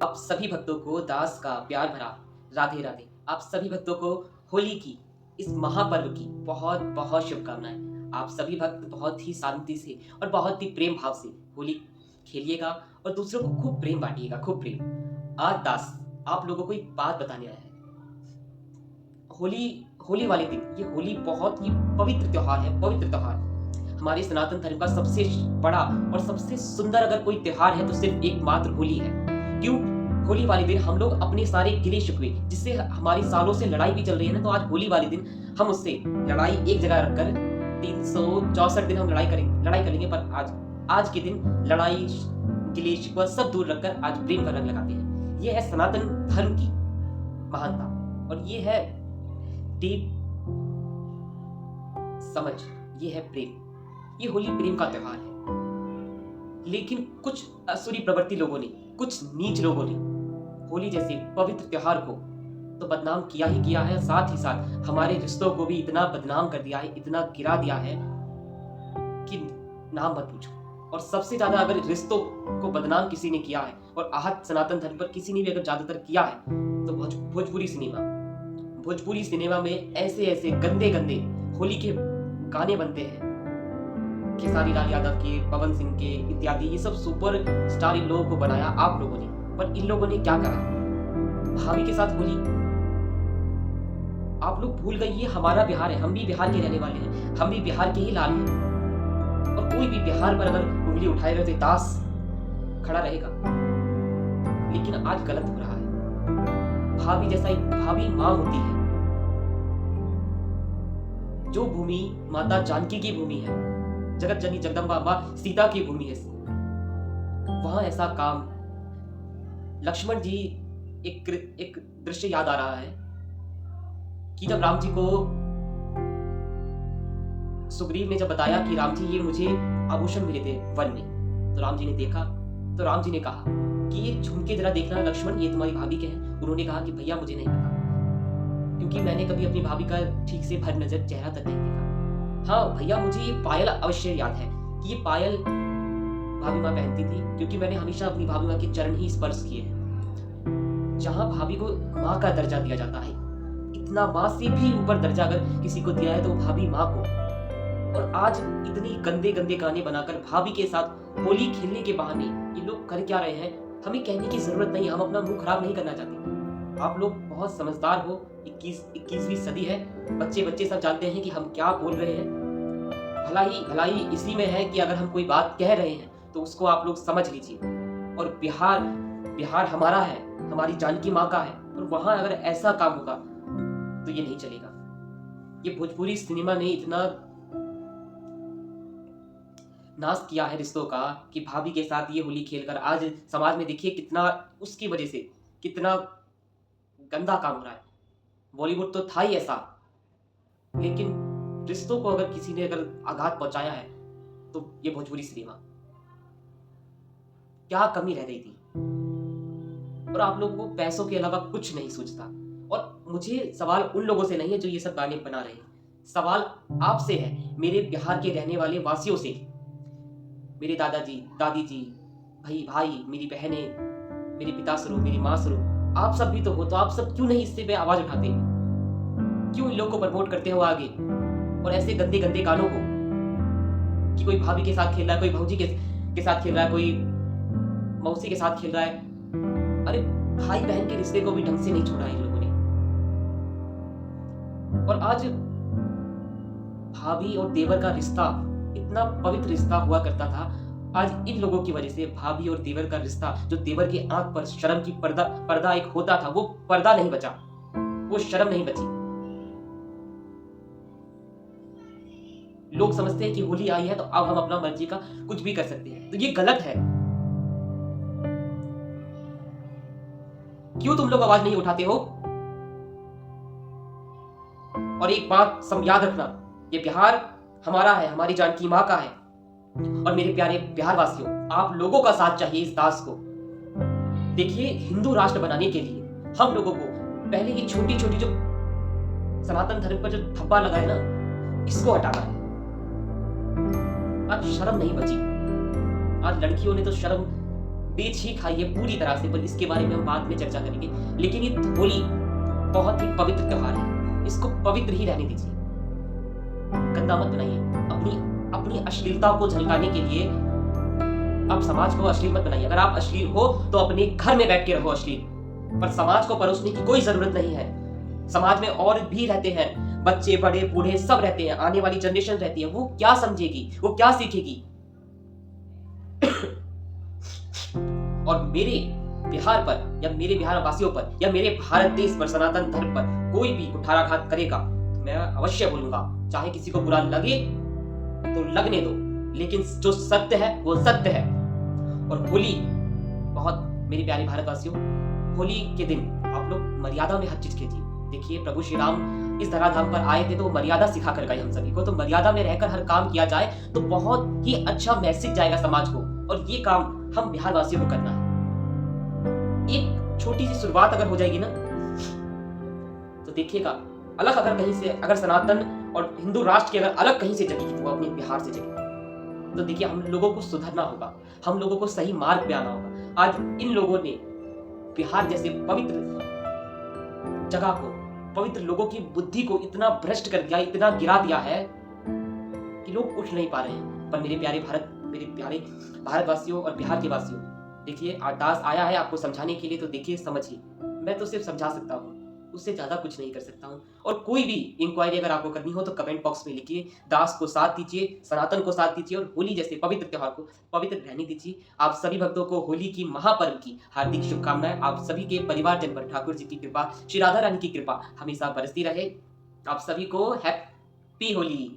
आप सभी भक्तों को दास का प्यार भरा राधे राधे। आप सभी भक्तों को होली की इस महापर्व की बहुत बहुत शुभकामनाएं। आप सभी भक्त बहुत ही शांति से और बहुत ही प्रेम भाव से होली खेलिएगा और दूसरों को खूब प्रेम बांटिएगा, खूब प्रेम। आज दास आप लोगों को एक बात बताने आया है। होली होली वाले दिन, ये होली बहुत ही पवित्र त्योहार है, पवित्र त्योहार। हमारे सनातन धर्म का सबसे बड़ा और सबसे सुंदर अगर कोई त्योहार है तो सिर्फ एकमात्र होली है। क्यों? होली वाले दिन हम लोग अपने सारे गिले शिकवे, जिससे हमारी सालों से लड़ाई भी चल रही है ना, तो आज होली वाले दिन हम उससे लड़ाई एक जगह रखकर 364 दिन हम लड़ाई करेंगे, पर आज के दिन लड़ाई गिले शिकवा सब दूर रखकर आज प्रेम का रंग लगाते हैं। ये है सनातन धर्म की महानता और ये है डीप समझ, ये है प्रेम। ये होली प्रेम का त्योहार है। लेकिन कुछ असुरी प्रवृत्ति लोगों ने, कुछ नीच लोगों ने होली जैसे पवित्र त्योहार को तो बदनाम किया ही किया है, साथ ही साथ हमारे रिश्तों को भी इतना बदनाम कर दिया है, इतना गिरा दिया है कि नाम मत पूछो। और सबसे ज्यादा अगर रिश्तों को बदनाम किसी ने किया है और आहत सनातन धर्म पर किसी ने भी अगर ज्यादातर किया है तो भोजपुरी सिनेमा में ऐसे ऐसे गंदे गंदे होली के गाने बनते हैं, खेसारी लाल यादव के, पवन सिंह के इत्यादि। ये सब सुपर स्टार इन लोगों को बनाया आप लोगों ने, पर इन लोगों ने क्या करा? भाभी के साथ होली। आप लोग भूल गए ये हमारा बिहार है, हम भी बिहार के रहने वाले हैं, हम भी बिहार के ही लाल हैं। और कोई भी बिहार पर अगर उंगली उठाएगा तो दास खड़ा रहेगा। लेकिन आज गलत हो रहा है। भाभी जैसा एक भाभी मां होती है, जो भूमि माता जानकी की भूमि है, जगत जननी जगदम्बा मां सीता की भूमि है, वहां ऐसा काम। लक्ष्मण जी, एक दृश्य याद आ रहा है कि जब राम जी को सुग्रीव ने जब बताया कि राम जी ये मुझे आभूषण मिले थे वन में, तो राम जी ने देखा, तो राम जी ने कहा कि ये झुमके जरा देखना लक्ष्मण, ये तुम्हारी भाभी के हैं। उन्होंने कहा कि भैया मुझे नहीं पता, क्योंकि मैंने कभी अपनी भाभी का ठीक से भर नजर चेहरा तक नहीं देखा। हाँ भैया, मुझे ये पायल अवश्य याद है कि ये पायल भाभी माँ पहनती थी, क्योंकि मैंने हमेशा अपनी भाभी माँ के चरण ही स्पर्श किए हैं। जहां भाभी को माँ का दर्जा दिया जाता है, इतना माँ से भी ऊपर दर्जा अगर किसी को दिया है तो भाभी माँ को। और आज इतनी गंदे गंदे गाने बनाकर भाभी के साथ होली खेलने के बहाने ये लोग कर क्या रहे हैं, हमें कहने की जरूरत नहीं, हम अपना मुंह खराब नहीं करना चाहते। आप लोग बहुत समझदार हो, 21वीं सदी है, बच्चे सब जानते हैं कि हम क्या बोल रहे हैं। भलाई इसी में है कि अगर हम कोई बात कह रहे हैं तो उसको आप लोग समझ लीजिए। और बिहार हमारा है, हमारी जानकी माँ का है, और वहां अगर ऐसा काम होगा तो ये नहीं चलेगा। ये भोजपुरी सिनेमा ने इतना नाश किया है रिश्तों का कि भाभी के साथ ये होली खेलकर आज समाज में देखिए कितना, उसकी वजह से कितना गंदा काम हो रहा है। बॉलीवुड तो था ही ऐसा, लेकिन रिश्तों को अगर किसी ने अगर आघात पहुंचाया है तो ये भोजपुरी सिनेमा, क्या कमी रह गई थी? और आप लोगों को पैसों के अलावा कुछ नहीं सूझता। और मुझे सवाल उन लोगों से नहीं है जो ये सब गाने बना रहे हैं, सवाल आपसे है, मेरे बिहार के रहने वाले वासियों से, मेरे दादाजी, दादी जी, भाई, मेरी बहनें, मेरे पिता स्वरूप, मेरी माँ स्वरूप, आप सब भी तो हो, तो आप सब क्यों नहीं इससे पे आवाज उठाते? क्यों इन लोगों को प्रमोट करते हो आगे? और ऐसे गंदे गंदे गानों को कि कोई भाभी के साथ खेल रहा है, कोई भौजी के साथ खेल रहा है, कोई मौसी के साथ खेल रहा है। अरे भाई बहन के रिश्ते को भी ढंग से नहीं छोड़ा इन लोगों ने। और आज भाभी और देवर का रिश्ता इतना पवित्र रिश्ता हुआ करता था, आज इन लोगों की वजह से भाभी और देवर का रिश्ता, जो देवर की आंख पर शर्म की पर्दा एक होता था, वो पर्दा नहीं बचा, वो शर्म नहीं बची। लोग समझते हैं कि होली आई है तो अब हम अपना मर्जी का कुछ भी कर सकते हैं, तो ये गलत है। क्यों तुम लोग आवाज नहीं उठाते हो? और एक बात सब याद रखना, ये बिहार हमारा है, हमारी जानकी माँ का है। और मेरे प्यारे बिहार वासियों, आप लोगों का साथ चाहिए इस दास को। देखिए, हिंदू राष्ट्र बनाने के लिए हम लोगों को पहले ये छोटी छोटी जो सनातन धर्म पर जो धब्बा लगा है ना, इसको हटाना है। आज शर्म नहीं बची, आज लड़कियों ने तो शर्म पेच ही खाई है पूरी तरह से, पर इसके बारे में हम बाद में चर्चा करेंगे। लेकिन ये होली बहुत ही पवित्र त्योहार है, इसको पवित्र ही रहने दीजिए, गंदा मत बनाइए। अपनी अपनी अश्लीलता को झलकाने के लिए आप समाज को अश्लील मत बनाइए। अगर आप अश्लील हो तो अपने घर में बैठ के रहो अश्लील, पर समाज को परोसने की कोई जरूरत नहीं है। समाज में और भी रहते हैं, बच्चे बड़े बूढ़े सब रहते हैं, आने वाली जनरेशन रहती है, वो क्या समझेगी, वो क्या सीखेगी। और मेरे बिहार पर या मेरे बिहार वासियों पर या मेरे भारत देश पर, सनातन धर्म पर कोई भी कुठाराघात करेगा तो मैं अवश्य बोलूंगा, चाहे किसी को बुरा लगे तो लगने दो, लेकिन जो सत्य है वो सत्य है। और होली बहुत, मेरे प्यारे भारतवासियों, होली के दिन आप लोग मर्यादा में हर चीज कीजिए। देखिए प्रभु श्री राम इस धराधाम पर आए थे तो वो मर्यादा सिखा कर गए हम सभी को, तो मर्यादा में रहकर हर काम किया जाए तो बहुत ही अच्छा मैसेज जाएगा समाज को, और ये काम हम बिहार वासियों को करना है। एक छोटी सी शुरुआत अगर हो जाएगी ना तो देखिएगा, अलग अगर कहीं से, अगर सनातन और हिंदू राष्ट्र की अगर अलग कहीं से जगेगी वो अपने बिहार से जगेगी, तो देखिए हम लोगों को सुधरना होगा, हम लोगों को सही मार्ग पे आना होगा। आज इन लोगों ने बिहार जैसे पवित्र जगह को, पवित्र लोगों की बुद्धि को इतना भ्रष्ट कर दिया, इतना गिरा दिया है कि लोग उठ नहीं पा रहे हैं। पर मेरे प्यारे भारतवासियों और बिहार के वासियों, देखिए दास आया है आपको समझाने के लिए, तो देखिए समझिए, मैं तो सिर्फ समझा सकता हूँ, उससे ज्यादा कुछ नहीं कर सकता हूँ। और कोई भी इंक्वायरी अगर आपको करनी हो तो कमेंट बॉक्स में लिखिए, दास को साथ दीजिए, सनातन को साथ दीजिए, और होली जैसे पवित्र त्योहार को पवित्र रहने दीजिए। आप सभी भक्तों को होली की महापर्व की हार्दिक शुभकामनाएं। आप सभी के परिवारजन पर ठाकुर जी की कृपा, श्री राधा रानी की कृपा हमेशा बरसती रहे। आप सभी को हैप्पी होली।